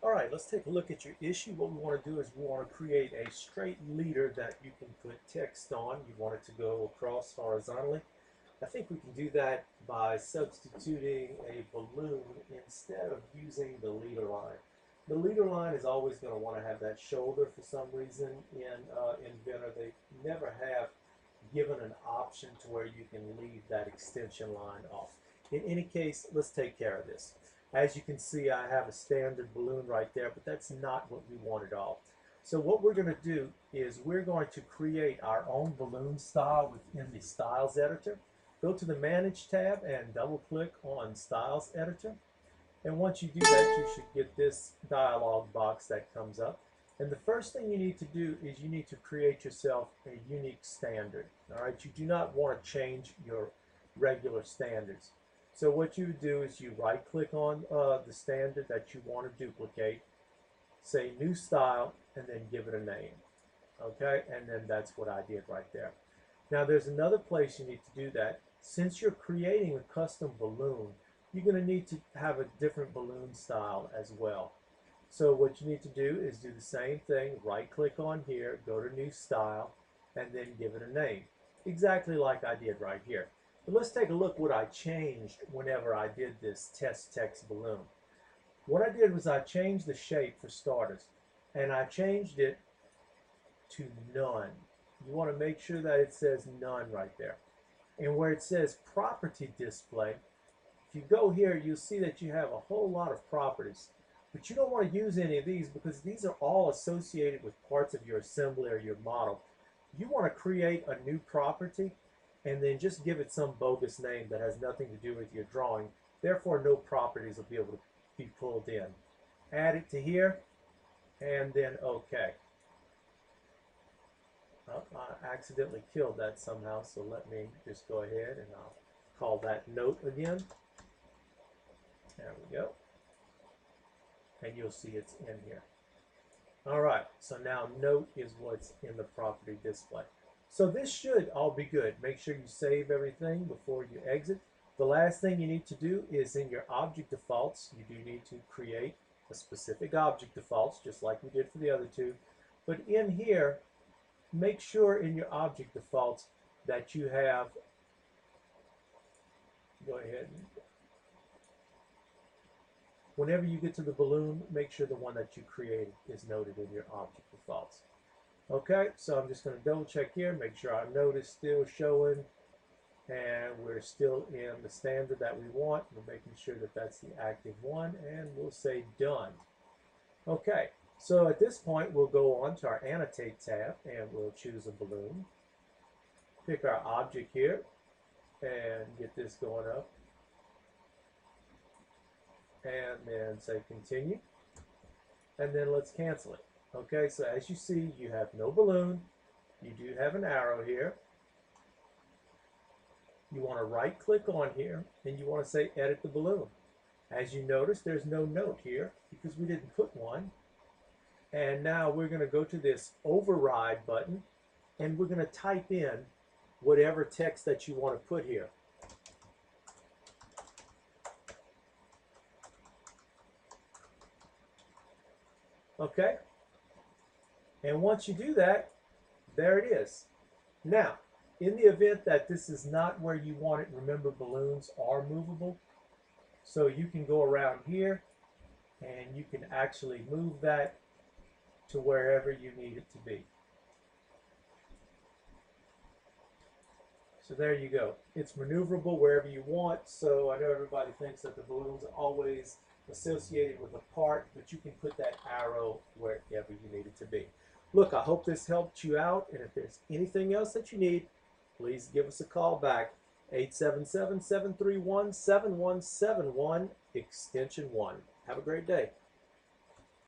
All right, let's take a look at your issue. What we want to do is we want to create a straight leader that you can put text on. You want it to go across horizontally. I think we can do that by substituting a balloon instead of using the leader line. The leader line is always going to want to have that shoulder for some reason in Inventor. They never have given an option to where you can leave that extension line off. In any case, let's take care of this. As you can see, I have a standard balloon right there, but that's not what we want at all. So what we're going to do is we're going to create our own balloon style within the Styles Editor. Go to the Manage tab and double click on Styles Editor. And once you do that, you should get this dialog box that comes up. And the first thing you need to do is you need to create yourself a unique standard. All right, you do not want to change your regular standards. So what you do is you right click on the standard that you want to duplicate, say new style, and then give it a name. Okay, and then that's what I did right there. Now there's another place you need to do that. Since you're creating a custom balloon, you're going to need to have a different balloon style as well. So what you need to do is do the same thing, right click on here, go to new style, and then give it a name. Exactly like I did right here. But let's take a look what I changed whenever I did this test text balloon. What I did was I changed the shape for starters, and I changed it to none. You want to make sure that it says none right there. And where it says property display, if you go here, you'll see that you have a whole lot of properties. But you don't want to use any of these because these are all associated with parts of your assembly or your model. You want to create a new property and then just give it some bogus name that has nothing to do with your drawing. Therefore, no properties will be able to be pulled in. Add it to here, and then OK. I accidentally killed that somehow, so let me just go ahead and I'll call that note again. There we go. And you'll see it's in here. All right, so now note is what's in the property display. So this should all be good. Make sure you save everything before you exit. The last thing you need to do is in your object defaults, you do need to create a specific object defaults, just like we did for the other two. But in here, make sure in your object defaults that you have, go ahead and whenever you get to the balloon, make sure the one that you created is noted in your object defaults. Okay, so I'm just going to double check here, make sure our note is still showing, and we're still in the standard that we want. We're making sure that that's the active one, and we'll say done. Okay, so at this point, we'll go on to our Annotate tab, and we'll choose a balloon. Pick our object here, and get this going up. And then say continue, and then let's cancel it. Okay, so as you see, you have no balloon. You do have an arrow here. You want to right click on here and you want to say edit the balloon. As you notice, there's no note here because we didn't put one. And now we're going to go to this override button and we're going to type in whatever text that you want to put here. Okay, and once you do that, there it is. Now, in the event that this is not where you want it, remember balloons are movable, so you can go around here and you can actually move that to wherever you need it to be. So there you go. It's maneuverable wherever you want, so I know everybody thinks that the balloons are always associated with a part, but you can put that arrow wherever you need it to be. Look, I hope this helped you out, and if there's anything else that you need, please give us a call back, 877-731-7171, extension 1. Have a great day.